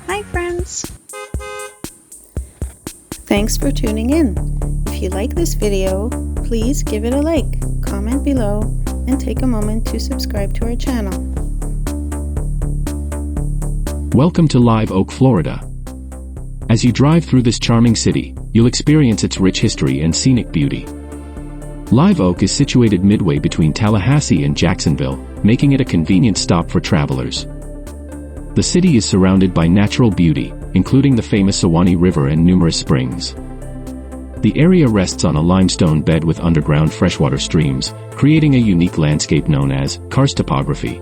Hi friends! Thanks for tuning in. If you like this video, please give it a like, comment below, and take a moment to subscribe to our channel. Welcome to Live Oak, Florida. As you drive through this charming city, you'll experience its rich history and scenic beauty. Live Oak is situated midway between Tallahassee and Jacksonville, making it a convenient stop for travelers. The city is surrounded by natural beauty, including the famous Suwannee River and numerous springs. The area rests on a limestone bed with underground freshwater streams, creating a unique landscape known as karst topography.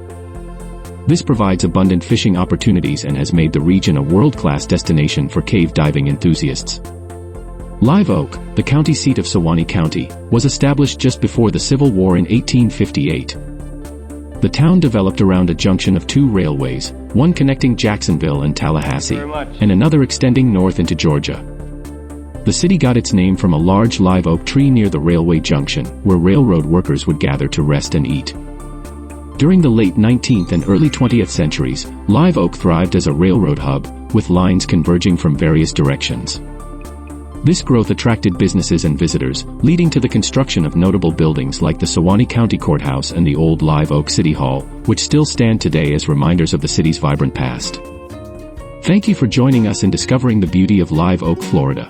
This provides abundant fishing opportunities and has made the region a world-class destination for cave diving enthusiasts. Live Oak, the county seat of Suwannee County, was established just before the Civil War in 1858. The town developed around a junction of two railways, one connecting Jacksonville and Tallahassee, and another extending north into Georgia. The city got its name from a large live oak tree near the railway junction, where railroad workers would gather to rest and eat. During the late 19th and early 20th centuries, Live Oak thrived as a railroad hub, with lines converging from various directions. This growth attracted businesses and visitors, leading to the construction of notable buildings like the Suwannee County Courthouse and the old Live Oak City Hall, which still stand today as reminders of the city's vibrant past. Thank you for joining us in discovering the beauty of Live Oak, Florida.